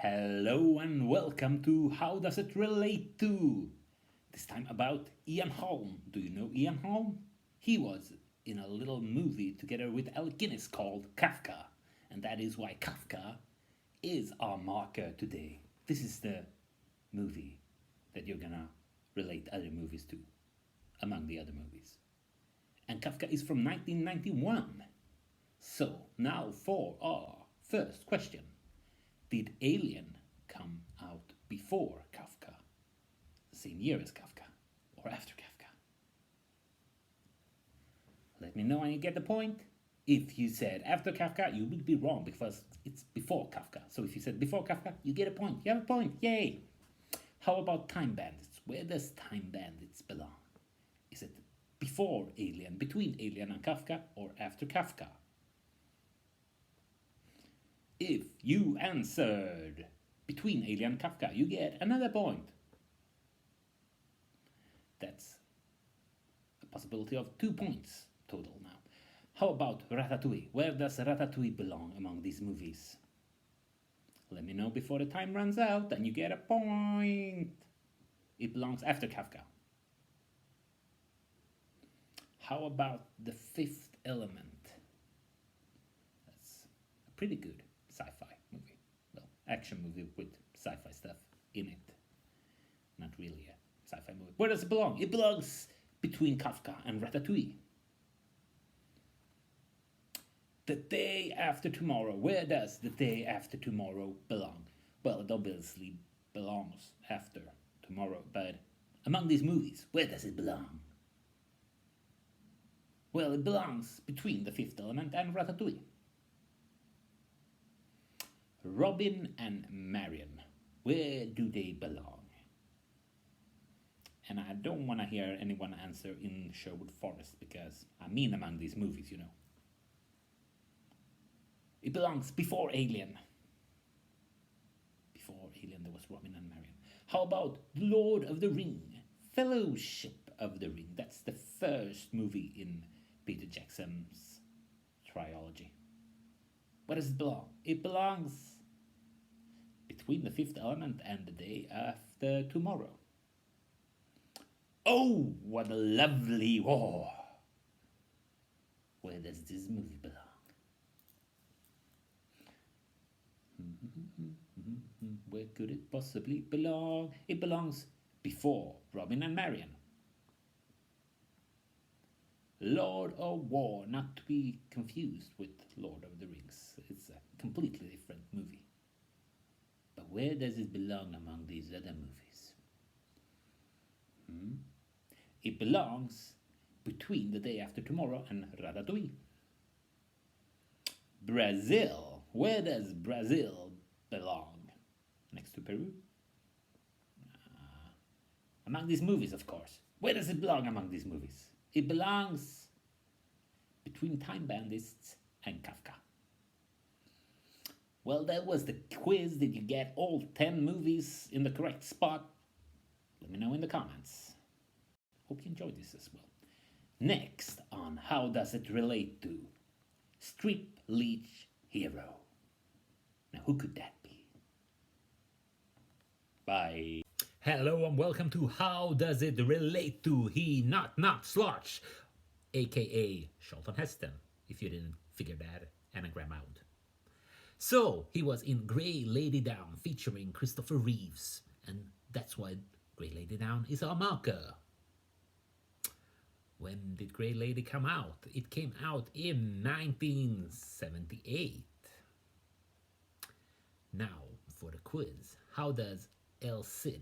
Hello and welcome to How Does It Relate To? This time about Ian Holm. Do you know Ian Holm? He was in a little movie together with Alec Guinness called Kafka, and that is why Kafka is our marker today. This is the movie that you're gonna relate other movies to, among the other movies. And Kafka is from 1991. So, now for our first question. Did Alien come out before Kafka, the same year as Kafka, or after Kafka? Let me know and you get the point. If you said after Kafka, you would be wrong because it's before Kafka. So if you said before Kafka, you get a point. You have a point. Yay! How about Time Bandits? Where does Time Bandits belong? Is it before Alien, between Alien and Kafka, or after Kafka? If you answered between Alien and Kafka, you get another point. That's a possibility of 2 points total now. How about Ratatouille? Where does Ratatouille belong among these movies? Let me know before the time runs out and you get a point. It belongs after Kafka. How about The Fifth Element? That's a pretty good sci-fi movie. Well, action movie with sci-fi stuff in it. Not really a sci-fi movie. Where does it belong? It belongs between Kafka and Ratatouille. The Day After Tomorrow. Where does The Day After Tomorrow belong? Well, it obviously belongs after tomorrow, but among these movies, where does it belong? Well, it belongs between The Fifth Element and Ratatouille. Robin and Marion, where do they belong? And I don't want to hear anyone answer in Sherwood Forest because I mean among these movies, you know. It belongs before Alien. Before Alien there was Robin and Marion. How about Lord of the Ring? Fellowship of the Ring. That's the first movie in Peter Jackson's trilogy. Where does it belong? It belongs between The Fifth Element and The Day After Tomorrow. Oh, what a lovely war! Where does this movie belong? Where could it possibly belong? It belongs before Robin and Marion. Lord of War, not to be confused with Lord of the Rings. It's a completely different movie. But where does it belong among these other movies? It belongs between The Day After Tomorrow and Ratatouille. Brazil. Where does Brazil belong? Next to Peru? Among these movies, of course. Where does it belong among these movies? It belongs between Time Bandits and Kafka. Well, that was the quiz. Did you get all 10 movies in the correct spot? Let me know in the comments. Hope you enjoyed this as well. Next on How Does It Relate To? Strip Leech Hero. Now, who could that be? Bye. Hello and welcome to How Does It Relate To? He Not Slotch, aka Charlton Heston, if you didn't figure that anagram out. So, he was in Grey Lady Down featuring Christopher Reeves, and that's why Grey Lady Down is our marker. When did Grey Lady come out? It came out in 1978. Now, for the quiz, how does El Cid